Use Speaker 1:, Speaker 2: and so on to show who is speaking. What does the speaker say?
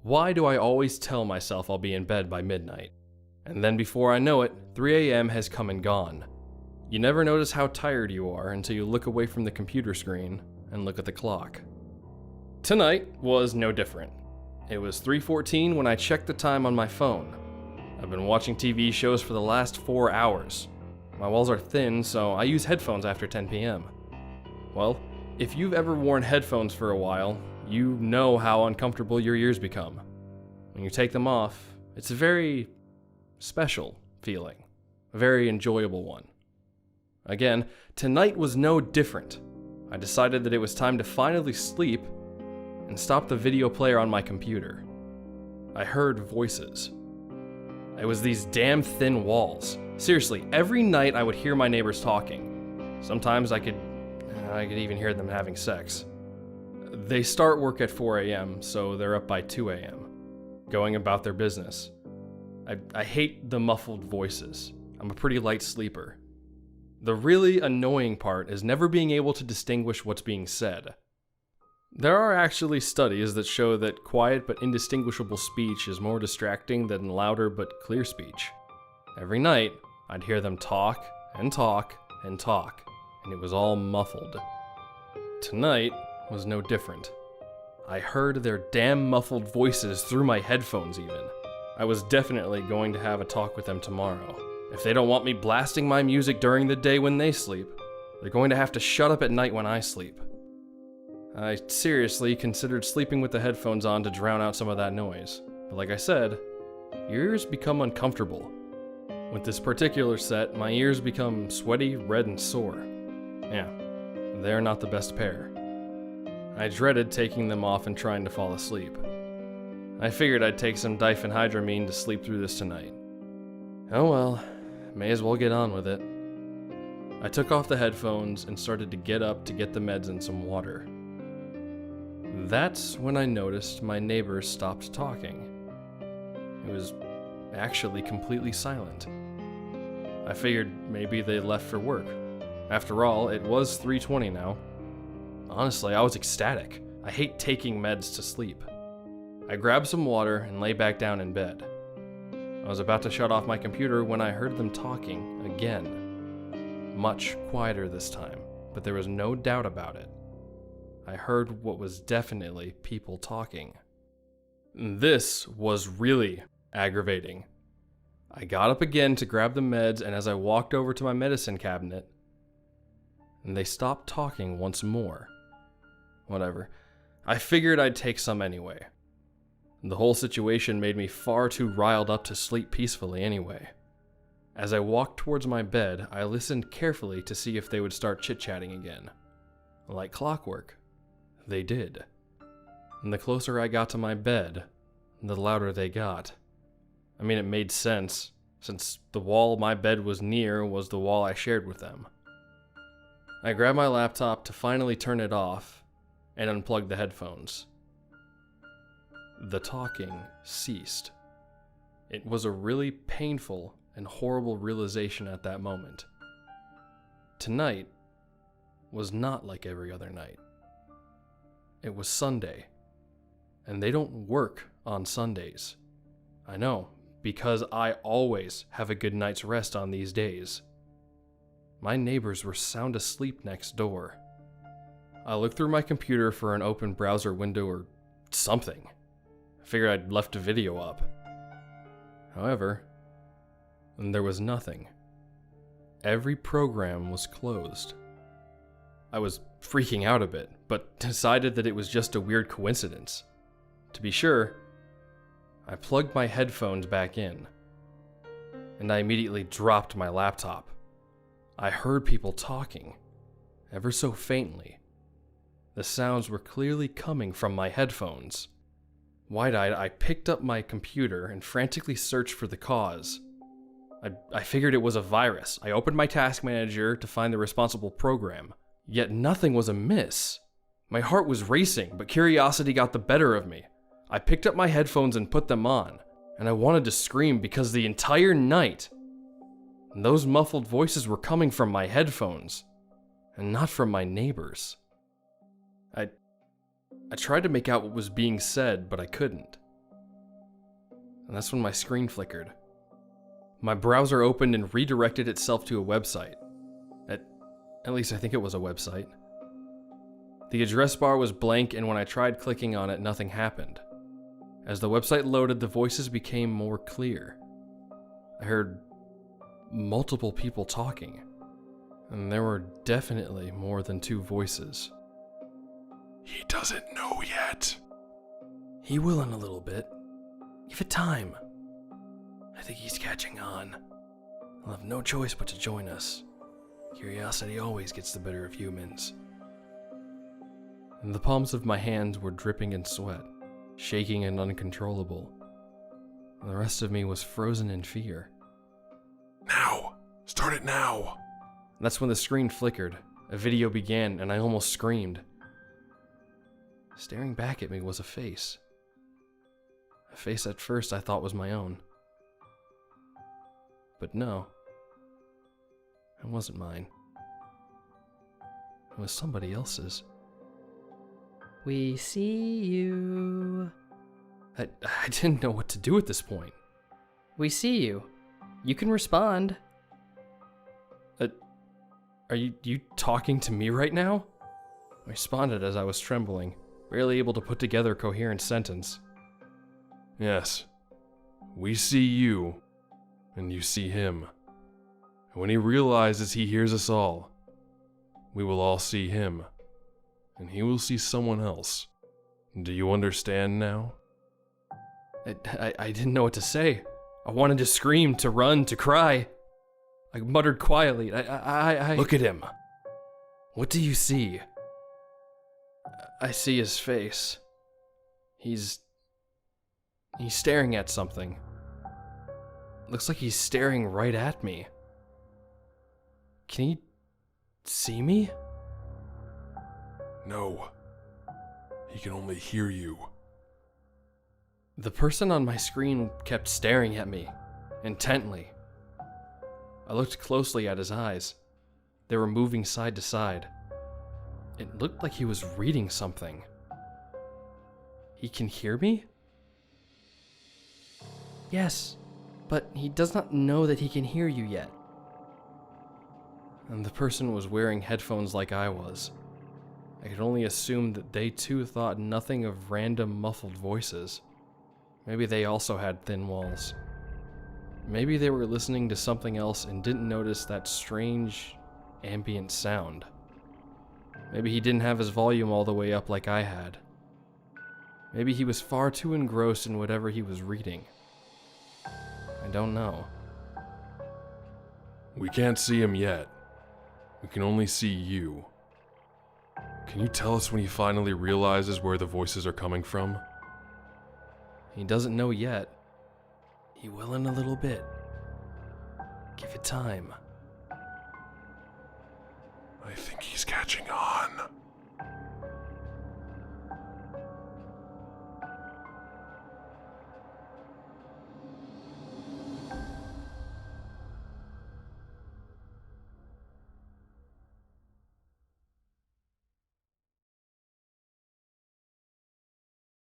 Speaker 1: Why do I always tell myself I'll be in bed by midnight? And then before I know it, 3 a.m. has come and gone. You never notice how tired you are until you look away from the computer screen and look at the clock. Tonight was no different. It was 3:14 when I checked the time on my phone. I've been watching TV shows for the last 4 hours. My walls are thin, so I use headphones after 10 p.m. Well, if you've ever worn headphones for a while, you know how uncomfortable your ears become. When you take them off, it's a very special feeling, a very enjoyable one. Again, tonight was no different. I decided that it was time to finally sleep and stop the video player on my computer. I heard voices. It was these damn thin walls. Seriously, every night I would hear my neighbors talking. Sometimes I could even hear them having sex. They start work at 4 a.m., so they're up by 2 a.m., going about their business. I hate the muffled voices. I'm a pretty light sleeper. The really annoying part is never being able to distinguish what's being said. There are actually studies that show that quiet but indistinguishable speech is more distracting than louder but clear speech. Every night, I'd hear them talk and talk and talk, and it was all muffled. Tonight was no different. I heard their damn muffled voices through my headphones even. I was definitely going to have a talk with them tomorrow. If they don't want me blasting my music during the day when they sleep, they're going to have to shut up at night when I sleep. I seriously considered sleeping with the headphones on to drown out some of that noise, but like I said, your ears become uncomfortable. With this particular set, my ears become sweaty, red, and sore. Yeah, they're not the best pair. I dreaded taking them off and trying to fall asleep. I figured I'd take some diphenhydramine to sleep through this tonight. Oh well, may as well get on with it. I took off the headphones and started to get up to get the meds and some water. That's when I noticed my neighbors stopped talking. It was actually completely silent. I figured maybe they left for work. After all, it was 3:20 now. Honestly, I was ecstatic. I hate taking meds to sleep. I grabbed some water and lay back down in bed. I was about to shut off my computer when I heard them talking again. Much quieter this time, but there was no doubt about it. I heard what was definitely people talking. This was really aggravating. I got up again to grab the meds, and as I walked over to my medicine cabinet, they stopped talking once more. Whatever. I figured I'd take some anyway. The whole situation made me far too riled up to sleep peacefully anyway. As I walked towards my bed, I listened carefully to see if they would start chit-chatting again. Like clockwork, they did. And the closer I got to my bed, the louder they got. I mean, it made sense, since the wall my bed was near was the wall I shared with them. I grabbed my laptop to finally turn it off and unplug the headphones. The talking ceased. It was a really painful and horrible realization at that moment. Tonight was not like every other night. It was Sunday, and they don't work on Sundays. I know, because I always have a good night's rest on these days. My neighbors were sound asleep next door. I looked through my computer for an open browser window or something. I figured I'd left a video up. However, there was nothing. Every program was closed. I was freaking out a bit, but decided that it was just a weird coincidence. To be sure, I plugged my headphones back in, and I immediately dropped my laptop. I heard people talking, ever so faintly. The sounds were clearly coming from my headphones. Wide-eyed, I picked up my computer and frantically searched for the cause. I figured it was a virus. I opened my task manager to find the responsible program, yet nothing was amiss. My heart was racing, but curiosity got the better of me. I picked up my headphones and put them on, and I wanted to scream because the entire night, those muffled voices were coming from my headphones, and not from my neighbors. I tried to make out what was being said, but I couldn't. and that's when my screen flickered. My browser opened and redirected itself to a website. At least I think it was a website. The address bar was blank, and when I tried clicking on it, nothing happened. As the website loaded, the voices became more clear. I heard multiple people talking, and there were definitely more than 2 voices.
Speaker 2: He doesn't know yet.
Speaker 1: He will in a little bit. Give it time. I think he's catching on. He'll have no choice but to join us. Curiosity always gets the better of humans. And the palms of my hands were dripping in sweat, shaking and uncontrollable. The rest of me was frozen in fear.
Speaker 2: Now! Start it now!
Speaker 1: That's when the screen flickered, a video began, and I almost screamed. Staring back at me was a face. A face at first I thought was my own. But no. It wasn't mine. It was somebody else's.
Speaker 3: We see you.
Speaker 1: I didn't know what to do at this point.
Speaker 3: We see you. You can respond.
Speaker 1: Are you talking to me right now? I responded as I was trembling, barely able to put together a coherent sentence.
Speaker 2: Yes. We see you, and you see him. And when he realizes he hears us all, we will all see him, and he will see someone else. Do you understand now?
Speaker 1: I didn't know what to say. I wanted to scream, to run, to cry. I muttered quietly. I
Speaker 2: Look at him.
Speaker 1: What do you see? I see his face. He's staring at something. Looks like he's staring right at me. Can he see me?
Speaker 2: No. He can only hear you.
Speaker 1: The person on my screen kept staring at me, intently. I looked closely at his eyes. They were moving side to side. It looked like he was reading something. He can hear me?
Speaker 3: Yes, but he does not know that he can hear you yet.
Speaker 1: And the person was wearing headphones like I was. I could only assume that they too thought nothing of random muffled voices. Maybe they also had thin walls. Maybe they were listening to something else and didn't notice that strange, ambient sound. Maybe he didn't have his volume all the way up like I had. Maybe he was far too engrossed in whatever he was reading. I don't know.
Speaker 2: We can't see him yet. We can only see you. Can you tell us when he finally realizes where the voices are coming from?
Speaker 1: He doesn't know yet. He will in a little bit. Give it time.
Speaker 2: I think he's catching on.